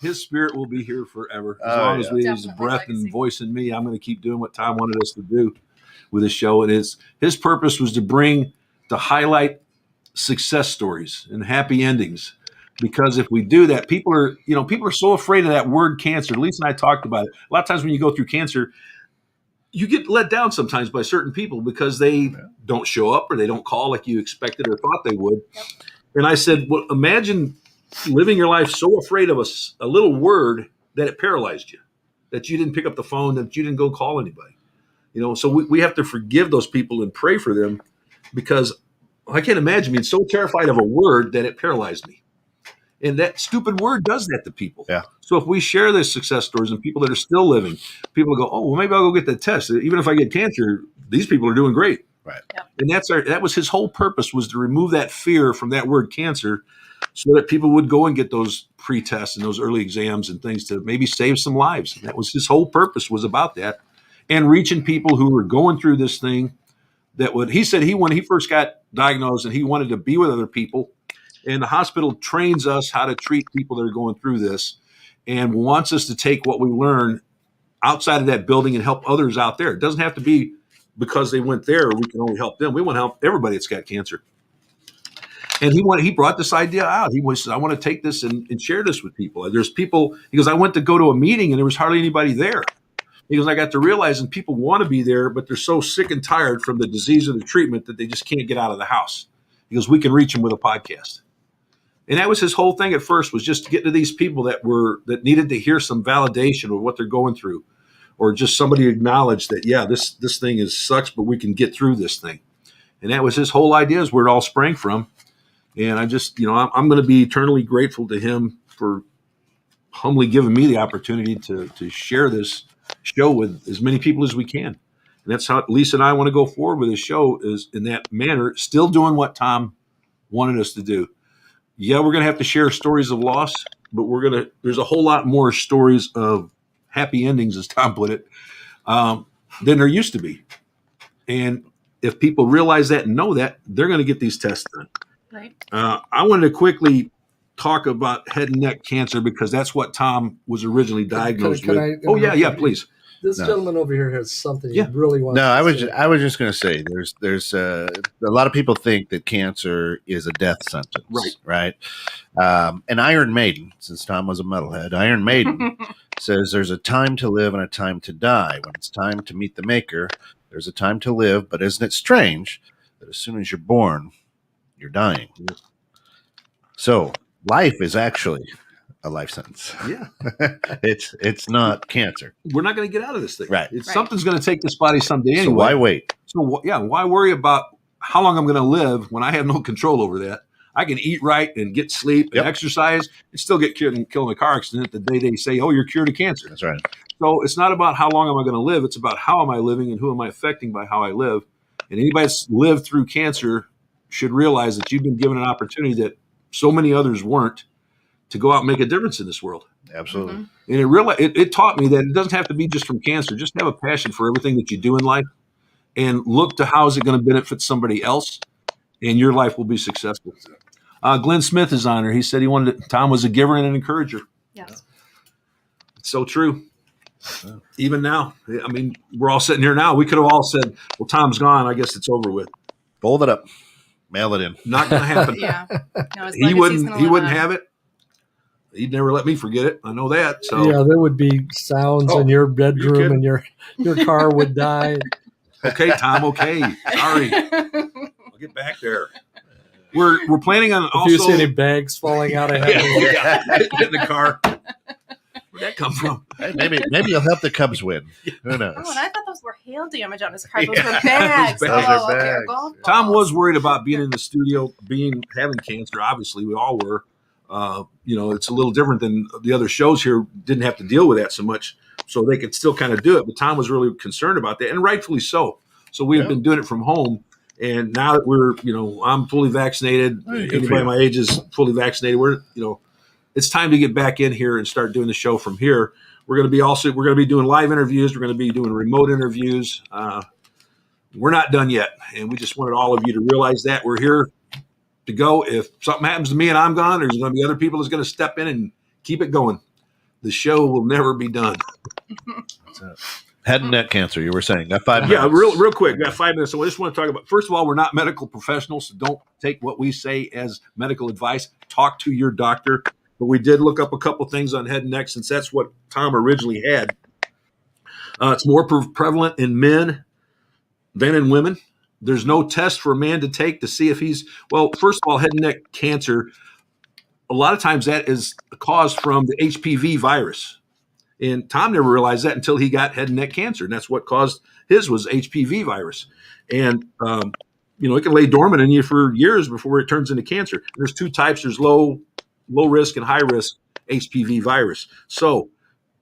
His spirit will be here forever. As Oh, long as yeah. we use Definitely breath legacy. and voice in me, I'm going to keep doing what Tom wanted us to do with this show. And his purpose was to highlight success stories and happy endings. Because if we do that, people are so afraid of that word cancer. Lisa and I talked about it. A lot of times when you go through cancer, you get let down sometimes by certain people because they don't show up or they don't call like you expected or thought they would. Yep. And I said, well, imagine living your life so afraid of a little word that it paralyzed you, that you didn't pick up the phone, that you didn't go call anybody. So we have to forgive those people and pray for them, because I can't imagine being so terrified of a word that it paralyzed me. And that stupid word does that to people. Yeah. So if we share the success stories and people that are still living, people go, oh, well, maybe I'll go get that test. Even if I get cancer, these people are doing great. Right. Yep. And that was his whole purpose, was to remove that fear from that word cancer, so that people would go and get those pre-tests and those early exams and things to maybe save some lives. And that was his whole purpose, was about that, and reaching people who were going through this thing. He said when he first got diagnosed, and he wanted to be with other people. And the hospital trains us how to treat people that are going through this, and wants us to take what we learn outside of that building and help others out there. It doesn't have to be because they went there, we can only help them. We want to help everybody that's got cancer. And he brought this idea out. He said, I want to take this and share this with people. There's people, he goes, I went to go to a meeting and there was hardly anybody there. He goes, I got to realizing people want to be there, but they're so sick and tired from the disease or the treatment that they just can't get out of the house. He goes, we can reach them with a podcast. And that was his whole thing at first, was just to get to these people that needed to hear some validation of what they're going through, or just somebody acknowledge that, yeah, this thing sucks, but we can get through this thing. And that was his whole idea, is where it all sprang from. And I just, I'm going to be eternally grateful to him for humbly giving me the opportunity to share this show with as many people as we can. And that's how Lisa and I want to go forward with this show, is in that manner, still doing what Tom wanted us to do. Yeah, we're going to have to share stories of loss, but there's a whole lot more stories of happy endings, as Tom put it, than there used to be. And if people realize that and know that, they're going to get these tests done. Right. I wanted to quickly talk about head and neck cancer, because that's what Tom was originally diagnosed Can with. I Oh, yeah, interrupt you? please. This No. gentleman over here has something Yeah. he really wants No, to say. I was just going to say there's a lot of people think that cancer is a death sentence, right? And Iron Maiden, since Tom was a metalhead, Iron Maiden says there's a time to live and a time to die. When it's time to meet the Maker, there's a time to live. But isn't it strange that as soon as you're born, you're dying? So life is actually a life sentence. Yeah. It's not cancer. We're not going to get out of this thing. Right. It's Right. something's going to take this body someday anyway. So why wait? So why worry about how long I'm going to live when I have no control over that? I can eat right and get sleep and Yep. exercise and still get killed in a car accident the day they say, oh, you're cured of cancer. That's right. So it's not about how long am I going to live. It's about how am I living and who am I affecting by how I live. And anybody that's lived through cancer should realize that you've been given an opportunity that so many others weren't to go out and make a difference in this world. Absolutely. Mhm. And it taught me that it doesn't have to be just from cancer. Just have a passion for everything that you do in life and look to how is it going to benefit somebody else, and your life will be successful. Glenn Smith is on here. He said Tom was a giver and an encourager. Yes. It's so true. Even now, I mean, we're all sitting here now. We could have all said, well, Tom's gone. I guess it's over with. Fold it up. Mail it in. Not going to happen. Yeah. No, his He legacy's wouldn't gonna live on. have it. He'd never let me forget it. I know that. So Yeah, there would be sounds Oh, in your you bedroom, kidding? and your car would die. okay, Tom. Okay, sorry. I'll get back there. We're planning on If also you see any bags falling out of heaven, yeah, in the car. Where'd that come from? Hey, maybe you'll help the Cubs win. Who knows? Oh, and I thought those were hail damage on his car. Those Yeah. were bags. Those are Oh, okay, or bags. golf Tom balls. was worried about being in the studio, having cancer. Obviously, we all were. It's a little different than the other shows here. Didn't have to deal with that so much, so they could still kind of do it. But Tom was really concerned about that, and rightfully so. So we've Yeah. been doing it from home, and now that we're, I'm fully vaccinated. Hey, good for Anybody you. my age is fully vaccinated. It's time to get back in here and start doing the show from here. We're going to be doing live interviews. We're going to be doing remote interviews. We're not done yet, and we just wanted all of you to realize that we're here to go. If something happens to me and I'm gone, there's going to be other people that's going to step in and keep it going. The show will never be done. Head and neck cancer, you were saying. Got 5 Yeah, minutes. real quick. Got 5 minutes. So I just want to talk about, first of all, we're not medical professionals, so don't take what we say as medical advice. Talk to your doctor. But we did look up a couple things on head and neck since that's what Tom originally had. It's more prevalent in men than in women. There's no test for a man to take to see if first of all, head and neck cancer, a lot of times that is caused from the HPV virus. And Tom never realized that until he got head and neck cancer. And that's what caused his was HPV virus. And, it can lay dormant in you for years before it turns into cancer. There's 2 types. There's low risk and high risk HPV virus. So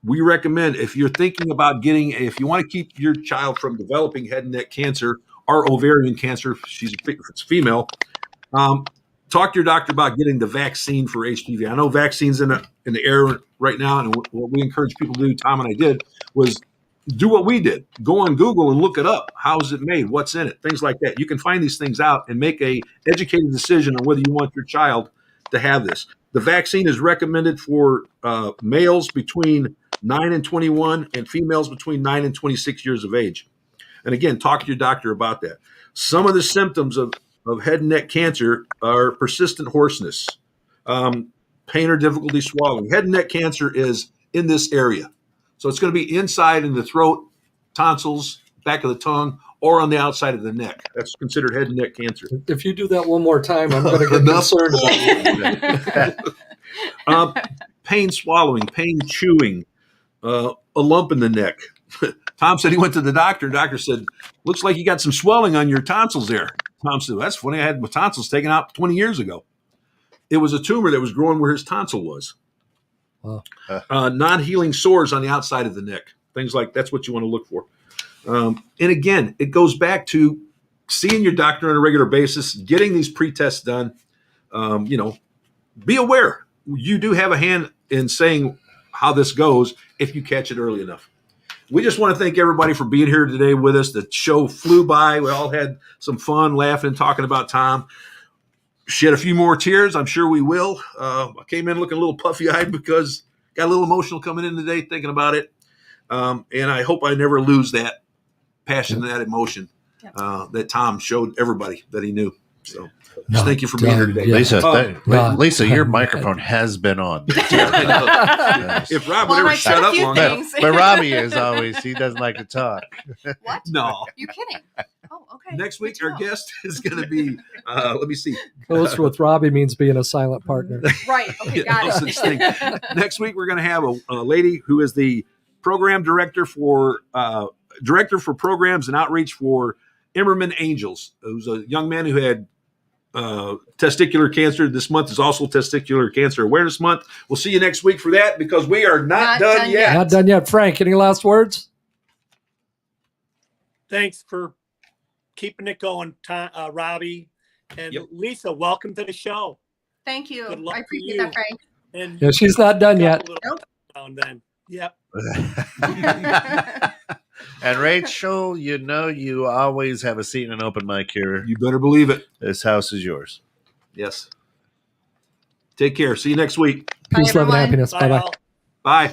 we recommend if you're thinking about if you want to keep your child from developing head and neck cancer or ovarian cancer, if it's female, talk to your doctor about getting the vaccine for HPV. I know vaccines in the air right now, and what we encourage people to do, Tom and I did, was do what we did. Go on Google and look it up. How's it made? What's in it? Things like that. You can find these things out and make a educated decision on whether you want your child to have this. The vaccine is recommended for males between 9 and 21 and females between 9 and 26 years of age. And again, talk to your doctor about that. Some of the symptoms of head and neck cancer are persistent hoarseness, pain or difficulty swallowing. Head and neck cancer is in this area. So it's going to be inside in the throat, tonsils, back of the tongue, or on the outside of the neck. That's considered head and neck cancer. if you do that one more time, I'm going to get Enough. concerned about you. Pain swallowing, pain chewing, a lump in the neck. Tom said he went to the doctor. The doctor said, looks like you got some swelling on your tonsils there. Tom said, that's funny. I had my tonsils taken out 20 years ago. It was a tumor that was growing where his tonsil was. Wow. Non-healing sores on the outside of the neck. Things like that's what you want to look for. And again, it goes back to seeing your doctor on a regular basis, getting these pre-tests done. Be aware. You do have a hand in saying how this goes if you catch it early enough. We just want to thank everybody for being here today with us. The show flew by. We all had some fun laughing, talking about Tom. Shed a few more tears. I'm sure we will. I came in looking a little puffy-eyed because got a little emotional coming in today thinking about it. And I hope I never lose that passion, that emotion that Tom showed everybody that he knew. So just thank you for being here today. Yeah. Lisa, your microphone has been on. If Rob would Well, ever I shut said a up few long things. enough. But Robbie is always, he doesn't like to talk. What? No. You kidding? Oh, okay. Next Good week, to our know. guest is going to be, let me see. Close with Robbie means being a silent partner. Right. Okay, got No it. such thing. Next week, we're going to have a lady who is the program director for programs and outreach for Emmerman Angels, who's a young man who had testicular cancer. This month is also Testicular Cancer Awareness Month. We'll see you next week for that because we are not done yet. Not done yet. Frank, any last words? Thanks for keeping it going, Robbie. And Yep. Lisa, welcome to the show. Thank you. Good luck I to appreciate you. that, Frank. And Yeah, she's not done yet. Nope. Down then. Yep. And Rachel, you know you always have a seat in an open mic here. You better believe it. This house is yours. Yes. Take care. See you next week. Bye, Peace, love, and everyone. happiness. Bye, Bye bye. all. Bye.